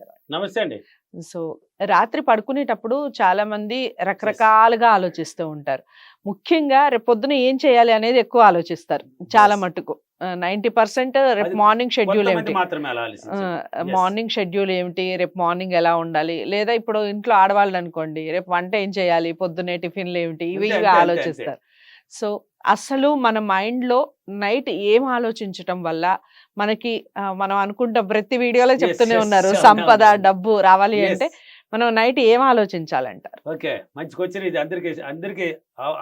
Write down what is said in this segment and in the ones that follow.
నమస్కారం. నమస్తే అండి. సో, రాత్రి పడుకునేటప్పుడు చాలామంది రకరకాలుగా ఆలోచిస్తూ ఉంటారు. ముఖ్యంగా రేపొద్దున ఏం చేయాలి అనేది ఎక్కువ ఆలోచిస్తారు. చాలా యెస్. మట్టుకు. 90% రేపు అది మార్నింగ్ షెడ్యూల్ కొంతమంది ఏమిటి? మాత్రమే అలా ఆలోచించేది. యెస్. మార్నింగ్ షెడ్యూల్ ఏమిటి? రేపు మార్నింగ్ ఎలా ఉండాలి? లేదా ఇప్పుడు ఇంట్లో ఆడవాళ్ళనుకోండి, రేపు వంట ఏం చేయాలి? పొద్దున్నే టిఫిన్‌లేమిటి? ఇవి అంతే, ఇవి అంతే, అంతే, అంతే. ఆలోచిస్తారు. సో, అసలు మన మైండ్‌లో నైట్ ఏం ఆలోచించటం వల్ల మనకి మనం అనుకుంటాం ప్రతి వీడియోలో యెస్. చెప్తూనే యెస్. ఉన్నారు. సంపద, అవునవునవును. డబ్బు రావాలి అంటే యెస్. మనం నైట్ ఏం ఆలోచించాలంటారు? ఓకే. మంచి క్వెషన్ ఇది. అందరికి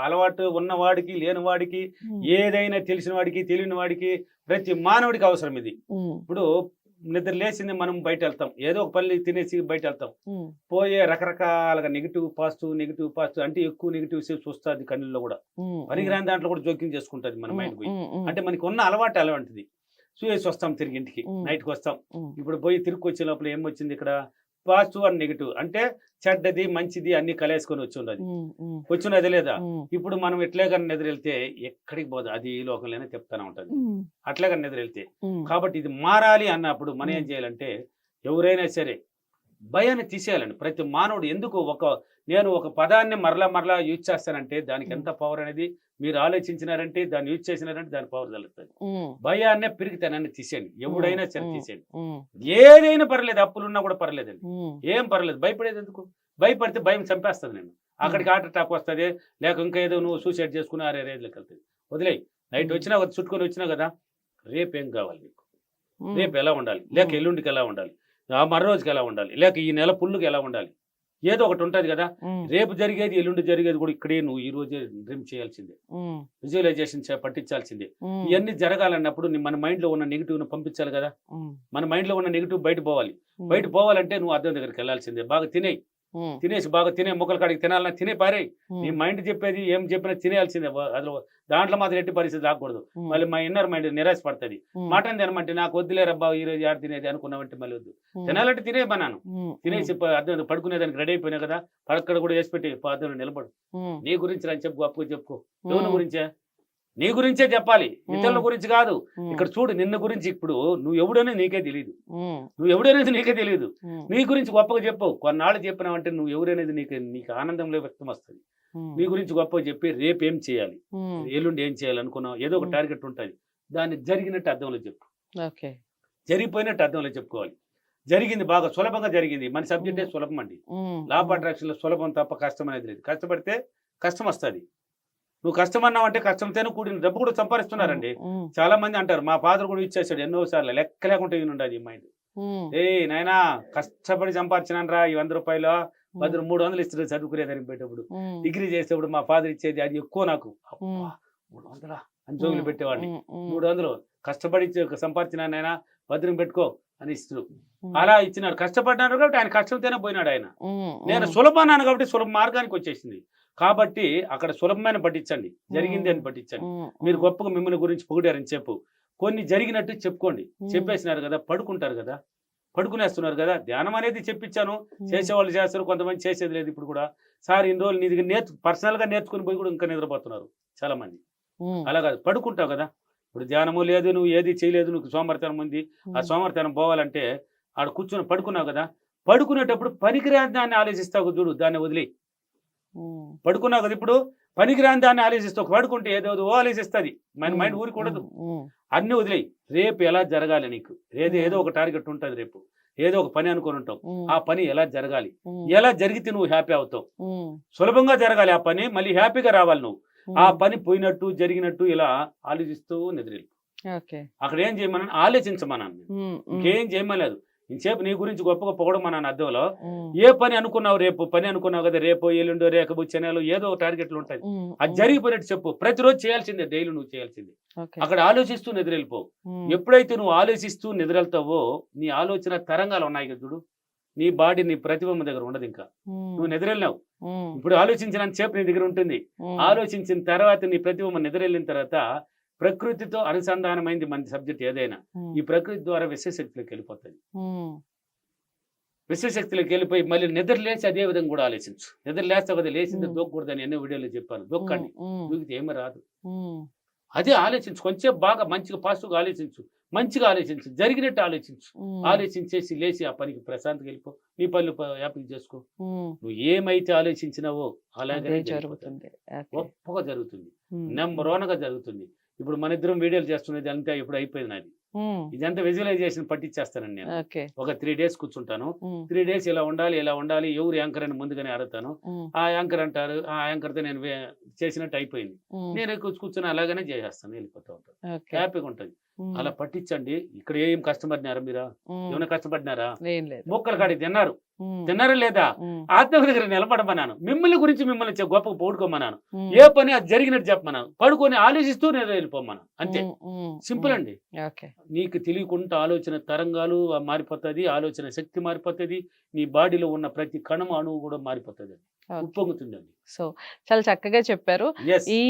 అలవాటు ఉన్నవాడికి, లేనివాడికి, హ్మ్. ఏదైనా తెలిసిన వాడికి, తెలియని వాడికి, ప్రతి మానవుడికి అవసరం ఇది. హ్మ్. ఇప్పుడు నిద్ర లేచింది మనం బయటెళ్తాం. ఏదో ఒక పని తినేసి బయటెళ్తాం. హ్మ్. పోయే రకరకాలుగా నెగెటివ్ పాజిటివ్ అంటే ఎక్కువ నెగెటివ్స్ చూస్తది కళ్ళల్లో గూడా. హ్మ్. పనికిరాని దాంట్లో కూడా జోక్యం చేసుకుంటది మన మైండ్ పోయి. హ్మ్. హ్మ్. అంటే మనకున్న అలవాటు అలాంటిది. చూసేసొస్తాం తిరిగి ఇంటికి. హ్మ్. నైట్‌కొస్తాం. హ్మ్. ఇప్పుడు పోయి తిరుక్కొచ్చే లోపల ఏమొచ్చింది ఇక్కడ? Positive and negative. అంటే చెడ్డది, మంచిది అన్నీ కలేసుకొని వచ్చున్నది. హ్మ్. హ్మ్. వచ్చున్నది లేదా? హ్మ్. ఇప్పుడు మనం ఇట్లే గాని నిద్రెళ్తే ఎక్కడికి పోదు. అది ఈ లోకంలోనే తిప్పుతానే ఉంటది. హ్మ్. అట్లే గాని నిద్రెళ్తే. హ్మ్. కాబట్టి ఇది మారాలి అన్నప్పుడు మనం ఏం హ్మ్. చేయాలంటే ఎవరైనా సరే భయాన్ని తీసేయాలండి. ప్రతి మానవుడు ఎందుకు నేను ఒక పదాన్ని మరలా యూజ్ చేస్తానంటే దానికి హ్మ్. ఎంత పవర్ అనేది మీరు ఆలోచించినారంటే, దాన్ని యూజ్ చేసినారంటే దాని పవర్ తెలుస్తది. హ్మ్. భయాన్నే పిరికితనాన్ని తీసేయండి. హ్మ్. ఎవడైనా సరే హ్మ్. తీసేయండి. హ్మ్. ఏదైనా పర్లేదు. అప్పులున్నా కూడా పర్లేదండి. హ్మ్. ఏం పర్లేదు. భయపడేదెందుకు? భయపడితే భయం చంపేస్తది నిన్ను. హ్మ్. అక్కడికి హార్ట్ అటాక్ వస్తది. లేక ఇంకా ఏదో నువ్వు సూసైడ్ చేసుకుని ఆరే రేంజ్‌లోకెళ్తది. వదిలేయి. నైట్ హ్మ్. వచ్చినా చుట్టుకొని వచ్చినావు కదా! రేపేం కావాలి నీకు? హ్మ్. రేపు ఎలా ఉండాలి? లేక హ్మ్. ఎల్లుండికి ఎలా ఉండాలి? మరో రోజుకి ఎలా ఉండాలి? లేక ఈ నెల ఫుల్‌గా ఎలా ఉండాలి? ఏదో ఒకటి ఉంటది గదా! హ్మ్. రేపు జరిగేది, ఎల్లుండి జరిగేది కూడా ఇక్కడే నువ్వు ఈ రోజే డ్రీమ్ చేయాల్సిందే. హ్మ్. విజువలైజేషన్ పట్టించాల్సిందే. హ్మ్. ఇయన్నీ జరగాలన్నప్పుడు మన మైండ్‌లో ఉన్న నెగెటివ్‌ని పంపించాలి గదా! హ్మ్. మన మైండ్‌లో ఉన్న నెగెటివ్ బయట పోవాలి. హ్మ్. బయట పోవాలంటే నువ్వు అద్దం దగ్గరికెళ్ళాల్సిందే. బాగా తినేయి. హ్మ్. తినేసి బాగా తినే ముక్కల కాడికి తినాలన్నా తిని పారేయి. నీ హ్మ్. మైండ్ చెప్పేది ఏం చెప్పినా తినేయాల్సిందే. అందులో దాంట్లో మాత్రం ఎట్టి పరిస్థితి రాకూడదు. హ్మ్. మళ్ళీ మా ఇన్నర్ మైండ్ నిరాశ పడతది. హ్మ్. మటన్ తినమంటే నాకు వద్దులేరబ్బా! ఈరోజు ఏడ తినేది అనుకున్నావంటే మళ్ళీ వద్దు. హ్మ్. తినాలంటే తినేయమన్నాను. హ్మ్. హ్మ్. తినేసి అద్దం పడుకునేదానికి రెడీ అయిపోయినావు కదా! పడక్కడ కూడా ఏసి పెట్టి అద్దంలో నిలబడు. హ్మ్. నీ గురించి రా అని చెప్పు గొప్పగా చెప్పుకో. ఎవరి హ్మ్. గురించే? నీ గురించే చెప్పాలి. ఇతరుల హ్మ్. గురించి కాదు. హ్మ్. ఇక్కడ చూడు నిన్ను గురించి ఇప్పుడు నువ్వెవడనేది నీకే తెలీదు. హ్మ్. నువ్వెవడనేది నీకే తెలీదు. హ్మ్. నీ గురించి గొప్పగా చెప్పు. కొన్నాళ్ళు చెప్పినావంటే నువ్వెవరనేది నీకు ఆనందంలో వ్యక్తమొస్తది. హ్మ్. నీ గురించి గొప్పగా చెప్పి రేపేం చేయాలి? హ్మ్. ఎల్లుండి ఏం చేయాలనుకున్నావు? ఏదో ఒక హ్మ్. టార్గెట్ ఉంటది. దాన్ని జరిగినట్టు అద్దంలో చెప్పు. ఓకే. జరిగిపోయినట్టు అద్దంలో చెప్పుకోవాలి. జరిగింది బాగా సులభంగా జరిగింది. మన సబ్జెక్టే హ్మ్. సులభం అండి. హ్మ్. లా ఆఫ్ హ్మ్. అట్రాక్షన్‌లో సులభం తప్ప కష్టం అనేది లేదు. కష్టపడితే కష్టమొస్తది. నువ్వు కష్టమన్నావంటే కష్టంతోనే కూడిన డబ్బు కూడా హ్మ్. సంపాదిస్తున్నారండి. హ్మ్. చాలా మంది అంటారు మా ఫాదర్ కూడా ఇచ్చేసాడు ఎన్నో సార్లు. లెక్క లేకుండా ఈనుండాది ఈ మైండ్. హ్మ్. "ఏయ్ నాయనా కష్టపడి సంపాదించినానురా ఈ రూ. 100 హ్మ్. 300 ఇస్తాడు చదువుకునేదానికి పోయేటప్పుడు. హ్మ్. డిగ్రీ చేసేటప్పుడు మా ఫాదర్ ఇచ్చేది అది ఎక్కువ నాకు. హ్మ్. అబ్బా! 300 అని జోబులో హ్మ్. పెట్టేవాడిని. హ్మ్. హ్మ్. 300 కష్టపడి సంపాదించినాను నాయనా భద్రం పెట్టుకో అని ఇస్తరు. హ్మ్. అలా ఇచ్చినాడు. కష్టపడ్డాడు కాబట్టి ఆయన కష్టంతోనే పోయినాడాయన. హ్మ్. నేను హ్మ్. సులభన్నాను కాబట్టి సులభ మార్గానికి వచ్చేసింది. కాబట్టి అక్కడ సులభమైన పట్టించండి. జరిగింది హ్మ్. అని పట్టించండి. హ్మ్. మీరు హ్మ్. గొప్పగా మిమ్మల్ని గురించి పొగిడారని చెప్పు. కొన్ని జరిగినట్టు చెప్పుకోండి. హ్మ్. చెప్పేసినారు గదా! పడుకుంటారు గదా! పడుకునేస్తున్నారు గదా! ధ్యానం అనేది చెప్పించాను. హ్మ్. చేసేవాళ్ళు చేస్తారు. కొంతమంది చేసేది లేదు ఇప్పుడు కూడా. సార్ ఇన్ని రోజులు నీ దగ్గర పర్సనల్‌గా నేర్చుకొని పోయి కూడా ఇంకా నిద్రపోతున్నారు చాలామంది. హ్మ్. అలా కాదు పడుకుంటావు గదా! ఇప్పుడు ధ్యానము లేదు. నువ్వు ఏది చేయలేదు. నీకు సోమరితనం ఉంది. ఆ హ్మ్. సోమరితనం పోవాలంటే ఆడ కూర్చొని పడుకున్నావు గదా! పడుకునేటప్పుడు పనికిరాని దాన్ని ఆలోచిస్తావు చూడు దాన్ని వదిలేయి. హ్మ్. పడుకున్నావు కదా ఇప్పుడు పనికిరాని దాన్ని ఆలోచిస్తావు. పడుకుంటే ఏదేదో ఆలోచిస్తది. మన హ్మ్. మైండ్ ఊరికుండదు. హ్మ్. హ్మ్. అన్నీ వదిలేయి. రేపు ఎలా జరగాలి నీకు? ఏదో హ్మ్. ఒక టార్గెట్ ఉంటది రేపు. ఏదో ఒక పని అనుకోని ఉంటావు. హ్మ్. ఆ పని ఎలా జరగాలి? హ్మ్. ఎలా జరిగితే నువ్వు హ్యాపీ అవుతావు? హ్మ్. సులభంగా జరగాలి ఆ పని. మళ్ళీ హ్యాపీగా రావాలి నువ్వు. ఆ హ్మ్. పని పోయినట్టు, జరిగినట్టు ఇలా ఆలోచిస్తూ నిద్రెళ్ళు. ఓకే. అక్కడ ఏం చేయమన్నాను? ఆలోచించమన్నాను నేను. హ్మ్. హ్మ్. ఇంకేం చేయమనలేదు. ఇంతసేపు నీ గురించి గొప్పగా పొగడమన్నాను అద్దంలో. హ్మ్. ఏ పని అనుకున్నావు రేపు? పని అనుకున్నావు కదా! రేపో, ఎల్లుండో, రేపొచ్చే నెలో ఏదో టార్గెట్లుంటాయి. హ్మ్. అది హ్మ్. జరిగిపోయినట్టు చెప్పు. ప్రతిరోజు చేయాల్సిందే. డైలీ నువ్వు చేయాల్సిందే. ఓకే. అక్కడ ఆలోచిస్తూ నిద్రెళ్ళిపో. హ్మ్. ఎప్పుడైతే నువ్వు ఆలోచిస్తూ నిద్రెళ్తావో, నీ ఆలోచన తరంగాలున్నాయి కదా చూడు. నీ బాడీ నీ ప్రతిబింబం దగ్గర ఉండదింకా. హ్మ్. నువ్వు నిద్రెళ్ళినావు. హ్మ్. ఇప్పుడు ఆలోచించినంత సేపు నీ దగ్గర ఉంటుంది. హ్మ్. ఆలోచించిన తర్వాత నీ ప్రతిబింబం నిద్రెళ్ళిన తర్వాత ప్రకృతితో అనుసంధానమైంది మన సబ్జెక్ట్ ఏదైనా. హ్మ్. ఈ ప్రకృతి ద్వారా విశ్వశక్తిలోకెళ్ళిపోతది. హ్మ్. విశ్వశక్తిలోకెళ్ళిపోయి మళ్ళీ నిద్ర లేచి అదే విధంగా కూడా ఆలోచించు. నిద్ర లేస్తావు కదా! లేచింది హ్మ్. దూకకూడదని ఎన్నో వీడియోలో చెప్పాను. హ్మ్. దూక్కండి. హ్మ్. దూకితే ఏమి రాదు. హ్మ్. అదే ఆలోచించు. కొంచెంసేపు బాగా మంచిగా పాజిటివ్‌గా ఆలోచించు. మంచిగా ఆలోచించు, జరిగినట్టు ఆలోచించు. ఉమ్, ఆలోచించేసి లేచి ఆ పనికి ప్రశాంతంగా వెళ్ళిపో, నీ పనులు యాపిల్ చేసుకో. ఉమ్, నువ్వు ఏమైతే ఆలోచించినావో అదే అలాగనే జరుగుతుంది, జరుగుతుంది. ఓకే. గొప్పగా జరుగుతుంది, ఉమ్, నెంబర్ వన్గా జరుగుతుంది. ఇప్పుడు మన ఇద్దరం వీడియోలు చేస్తున్నది అంతా ఇప్పుడు అయిపోయింది నాది. ఉమ్, ఇదంతా విజువలైజేషన్ పట్టించేస్తానండి నేను. ఓకే. ఒక 3 days కూర్చుంటాను. ఉమ్, 3 days ఇలా ఉండాలి, ఇలా ఉండాలి, ఎవరు యాంకర్ అని ముందుగానే అడుగుతాను. ఉమ్, ఆ యాంకర్ అంటారు, ఆ యాంకర్తో నేను చేసినట్టు అయిపోయింది. ఉమ్, నేను కూర్చొని అలాగనే చేసేస్తాను, వెళ్ళిపోతూ ఉంటాను, ఓకే. హ్యాపీగా ఉంటుంది. ఉమ్, అలా పట్టించండి. ఇక్కడ ఏం కష్టపడినారా మీరు? ఉమ్, ఏమైనా కష్టపడినారా? ఏం లేదు. మొక్కలు కాడి తిన్నారు, ఉమ్, తిన్నారా లేదా? ఉమ్, ఆత్మ దగ్గర నిలబడమన్నాను, మిమ్మల్ని గురించి మిమ్మల్ని గొప్ప పౌడుకోమన్నాను, ఉమ్, ఏ పని అది జరిగినట్టు చెప్పమన్నాను, పడుకొని ఆలోచిస్తూ నేను వెళ్ళిపోమన్నాను, అంతే. ఉమ్, ఉమ్, సింపుల్ ఉమ్, అండి. ఓకే. నీకు తెలియకుండా ఆలోచన తరంగాలు మారిపోతుంది, ఆలోచన శక్తి మారిపోతుంది, నీ బాడీలో ఉన్న ప్రతి కణం అణువు కూడా మారిపోతుంది, ఓకే. ఉప్పొంగుతుందండి. సో చాలా చక్కగా చెప్పారు. Yes. ఈ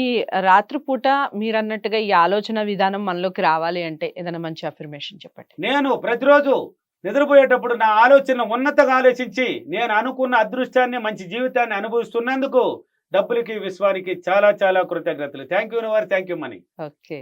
రాత్రిపూట మీరు అన్నట్టుగా ఈ ఆలోచన విధానం మనలోకి రావాలి అంటే ఏదైనా మంచి అఫర్మేషన్ చెప్పండి. నేను ప్రతిరోజు నిద్రపోయేటప్పుడు నా ఆలోచన ఉన్నతంగా ఆలోచించి నేను అనుకున్న అదృష్టాన్ని, మంచి జీవితాన్ని అనుభవిస్తున్నందుకు డబ్బులకి, విశ్వానికి చాలా చాలా కృతజ్ఞతలు. Thank you universe, thank you money. Okay.